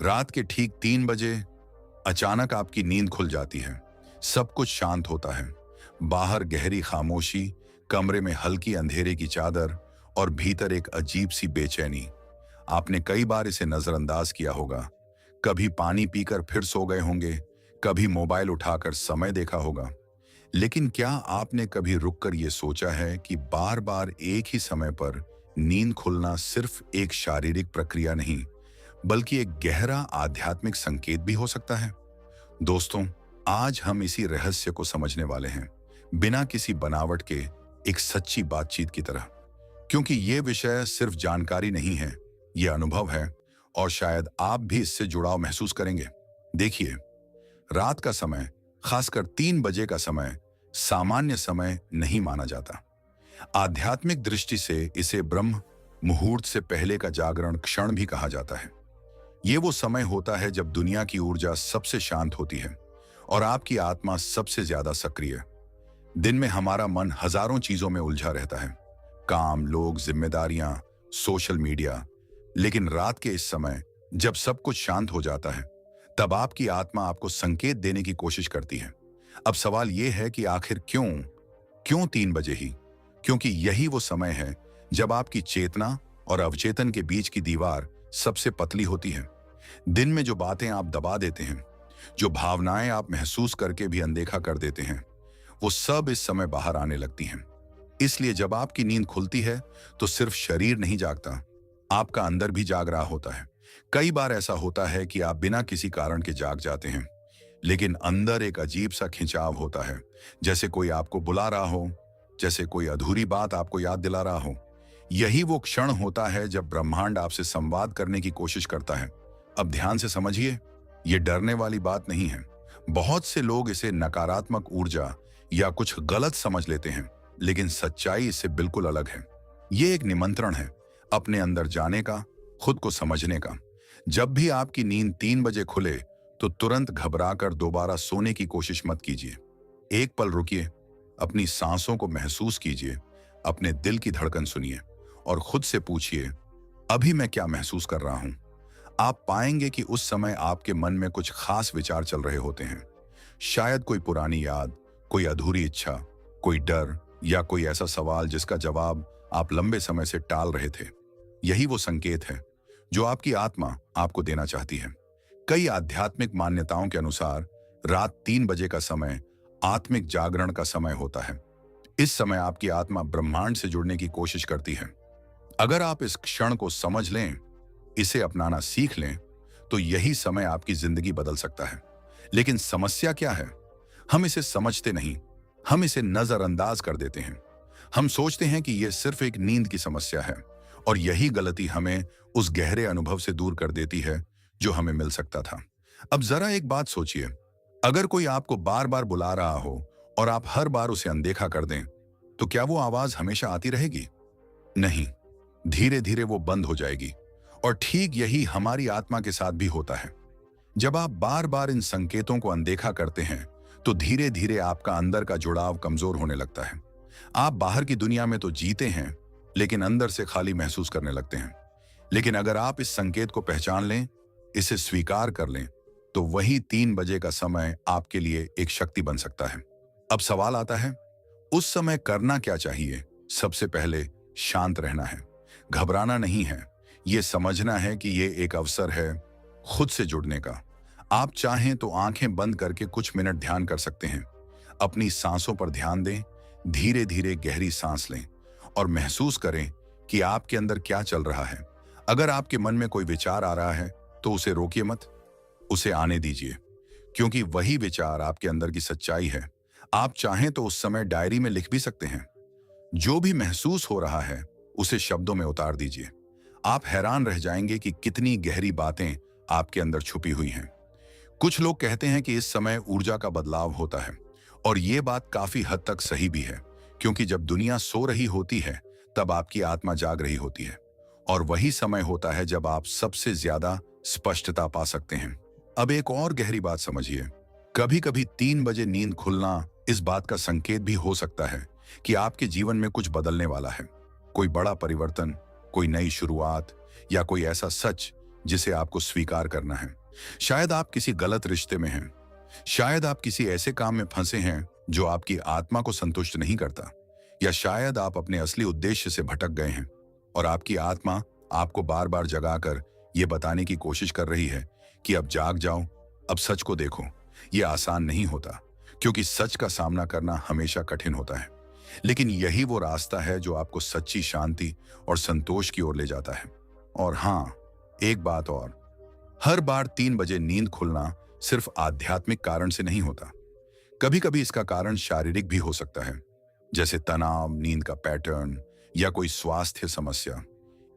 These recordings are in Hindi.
रात के ठीक 3 बजे अचानक आपकी नींद खुल जाती है। सब कुछ शांत होता है। बाहर गहरी खामोशी, कमरे में हल्की अंधेरे की चादर और भीतर एक अजीब सी बेचैनी। आपने कई बार इसे नजरअंदाज किया होगा। कभी पानी पीकर फिर सो गए होंगे, कभी मोबाइल उठाकर समय देखा होगा। लेकिन क्या आपने कभी रुककर यह सोचा है कि बार बार एक ही समय पर नींद खुलना सिर्फ एक शारीरिक प्रक्रिया नहीं, बल्कि एक गहरा आध्यात्मिक संकेत भी हो सकता है? दोस्तों, आज हम इसी रहस्य को समझने वाले हैं, बिना किसी बनावट के, एक सच्ची बातचीत की तरह। क्योंकि यह विषय सिर्फ जानकारी नहीं है, यह अनुभव है, और शायद आप भी इससे जुड़ाव महसूस करेंगे। देखिए, रात का समय, खासकर 3 बजे का समय, सामान्य समय नहीं माना जाता। आध्यात्मिक दृष्टि से इसे ब्रह्म मुहूर्त से पहले का जागरण क्षण भी कहा जाता है। ये वो समय होता है जब दुनिया की ऊर्जा सबसे शांत होती है और आपकी आत्मा सबसे ज्यादा सक्रिय। दिन में हमारा मन हजारों चीजों में उलझा रहता है, काम, लोग, जिम्मेदारियां, सोशल मीडिया। लेकिन रात के इस समय जब सब कुछ शांत हो जाता है, तब आपकी आत्मा आपको संकेत देने की कोशिश करती है। अब सवाल यह है कि आखिर क्यों क्यों 3 बजे ही? क्योंकि यही वो समय है जब आपकी चेतना और अवचेतन के बीच की दीवार सबसे पतली होती है। दिन में जो बातें आप दबा देते हैं, जो भावनाएं आप महसूस करके भी अनदेखा कर देते हैं, वो सब इस समय बाहर आने लगती हैं। इसलिए जब आपकी नींद खुलती है तो सिर्फ शरीर नहीं जागता, आपका अंदर भी जाग रहा होता है। कई बार ऐसा होता है कि आप बिना किसी कारण के जाग जाते हैं, लेकिन अंदर एक अजीब सा खिंचाव होता है, जैसे कोई आपको बुला रहा हो, जैसे कोई अधूरी बात आपको याद दिला रहा हो। यही वो क्षण होता है जब ब्रह्मांड आपसे संवाद करने की कोशिश करता है। अब ध्यान से समझिए, ये डरने वाली बात नहीं है। बहुत से लोग इसे नकारात्मक ऊर्जा या कुछ गलत समझ लेते हैं, लेकिन सच्चाई इससे बिल्कुल अलग है। ये एक निमंत्रण है अपने अंदर जाने का, खुद को समझने का। जब भी आपकी नींद 3 बजे खुले तो तुरंत घबराकर दोबारा सोने की कोशिश मत कीजिए। एक पल रुकिए, अपनी सांसों को महसूस कीजिए, अपने दिल की धड़कन सुनिए और खुद से पूछिए, अभी मैं क्या महसूस कर रहा हूं? आप पाएंगे कि उस समय आपके मन में कुछ खास विचार चल रहे होते हैं। शायद कोई पुरानी याद, कोई अधूरी इच्छा, कोई डर, या कोई ऐसा सवाल जिसका जवाब आप लंबे समय से टाल रहे थे। यही वो संकेत है जो आपकी आत्मा आपको देना चाहती है। कई आध्यात्मिक मान्यताओं के अनुसार रात 3 बजे का समय आत्मिक जागरण का समय होता है। इस समय आपकी आत्मा ब्रह्मांड से जुड़ने की कोशिश करती है। अगर आप इस क्षण को समझ लें, इसे अपनाना सीख लें, तो यही समय आपकी जिंदगी बदल सकता है। लेकिन समस्या क्या है? हम इसे समझते नहीं, हम इसे नजरअंदाज कर देते हैं। हम सोचते हैं कि यह सिर्फ एक नींद की समस्या है, और यही गलती हमें उस गहरे अनुभव से दूर कर देती है जो हमें मिल सकता था। अब जरा एक बात सोचिए, अगर कोई आपको बार बार बुला रहा हो और आप हर बार उसे अनदेखा कर दें, तो क्या वो आवाज हमेशा आती रहेगी? नहीं, धीरे धीरे वो बंद हो जाएगी। और ठीक यही हमारी आत्मा के साथ भी होता है। जब आप बार बार इन संकेतों को अनदेखा करते हैं, तो धीरे धीरे आपका अंदर का जुड़ाव कमजोर होने लगता है। आप बाहर की दुनिया में तो जीते हैं, लेकिन अंदर से खाली महसूस करने लगते हैं। लेकिन अगर आप इस संकेत को पहचान लें, इसे स्वीकार कर लें, तो वही 3 बजे का समय आपके लिए एक शक्ति बन सकता है। अब सवाल आता है, उस समय करना क्या चाहिए? सबसे पहले शांत रहना है, घबराना नहीं है। यह समझना है कि यह एक अवसर है खुद से जुड़ने का। आप चाहें तो आंखें बंद करके कुछ मिनट ध्यान कर सकते हैं। अपनी सांसों पर ध्यान दें, धीरे धीरे गहरी सांस लें और महसूस करें कि आपके अंदर क्या चल रहा है। अगर आपके मन में कोई विचार आ रहा है तो उसे रोकिए मत, उसे आने दीजिए, क्योंकि वही विचार आपके अंदर की सच्चाई है। आप चाहें तो उस समय डायरी में लिख भी सकते हैं। जो भी महसूस हो रहा है उसे शब्दों में उतार दीजिए। आप हैरान रह जाएंगे कि कितनी गहरी बातें आपके अंदर छुपी हुई हैं। कुछ लोग कहते हैं कि इस समय ऊर्जा का बदलाव होता है, और ये बात काफी हद तक सही भी है, क्योंकि जब दुनिया सो रही होती है तब आपकी आत्मा जाग रही होती है, और वही समय होता है जब आप सबसे ज्यादा स्पष्टता पा सकते हैं। अब एक और गहरी बात समझिए, कभी कभी 3 बजे नींद खुलना इस बात का संकेत भी हो सकता है कि आपके जीवन में कुछ बदलने वाला है। कोई बड़ा परिवर्तन, कोई नई शुरुआत, या कोई ऐसा सच जिसे आपको स्वीकार करना है। शायद आप किसी गलत रिश्ते में हैं। शायद आप किसी ऐसे काम में फंसे हैं जो आपकी आत्मा को संतुष्ट नहीं करता। या शायद आप अपने असली उद्देश्य से भटक गए हैं और आपकी आत्मा आपको बार बार जगाकर यह बताने की कोशिश कर रही है कि अब जाग जाओ, अब सच को देखो। यह आसान नहीं होता, क्योंकि सच का सामना करना हमेशा कठिन होता है। लेकिन यही वो रास्ता है जो आपको सच्ची शांति और संतोष की ओर ले जाता है। और हाँ, एक बात और, हर बार 3 बजे नींद खुलना सिर्फ आध्यात्मिक कारण से नहीं होता। कभी कभी इसका कारण शारीरिक भी हो सकता है, जैसे तनाव, नींद का पैटर्न या कोई स्वास्थ्य समस्या।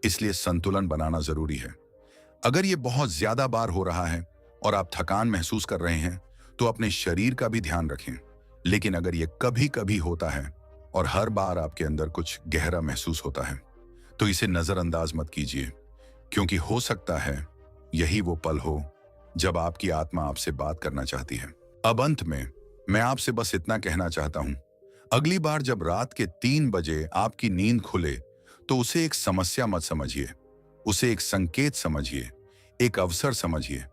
इसलिए संतुलन बनाना जरूरी है। अगर ये बहुत ज्यादा बार हो रहा है और आप थकान महसूस कर रहे हैं, तो अपने शरीर का भी ध्यान रखें। लेकिन अगर ये कभी कभी होता है और हर बार आपके अंदर कुछ गहरा महसूस होता है, तो इसे नजरअंदाज मत कीजिए, क्योंकि हो सकता है यही वो पल हो जब आपकी आत्मा आपसे बात करना चाहती है। अब अंत में मैं आपसे बस इतना कहना चाहता हूं, अगली बार जब रात के 3 बजे आपकी नींद खुले, तो उसे एक समस्या मत समझिए, उसे एक संकेत समझिए, एक अवसर समझिए।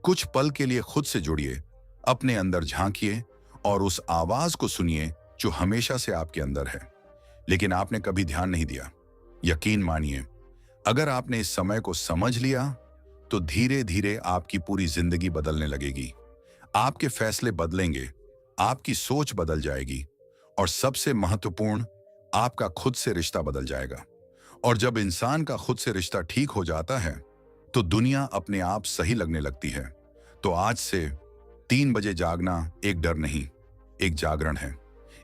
कुछ पल के लिए खुद से जुड़िए, अपने अंदर झांकिए और उस आवाज को सुनिए जो हमेशा से आपके अंदर है, लेकिन आपने कभी ध्यान नहीं दिया। यकीन मानिए, अगर आपने इस समय को समझ लिया, तो धीरे धीरे आपकी पूरी जिंदगी बदलने लगेगी। आपके फैसले बदलेंगे, आपकी सोच बदल जाएगी और सबसे महत्वपूर्ण, आपका खुद से रिश्ता बदल जाएगा। और जब इंसान का खुद से रिश्ता ठीक हो जाता है, तो दुनिया अपने आप सही लगने लगती है। तो आज से 3 बजे जागना एक डर नहीं, एक जागरण है।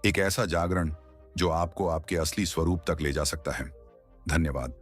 एक ऐसा जागरण जो आपको आपके असली स्वरूप तक ले जा सकता है। धन्यवाद।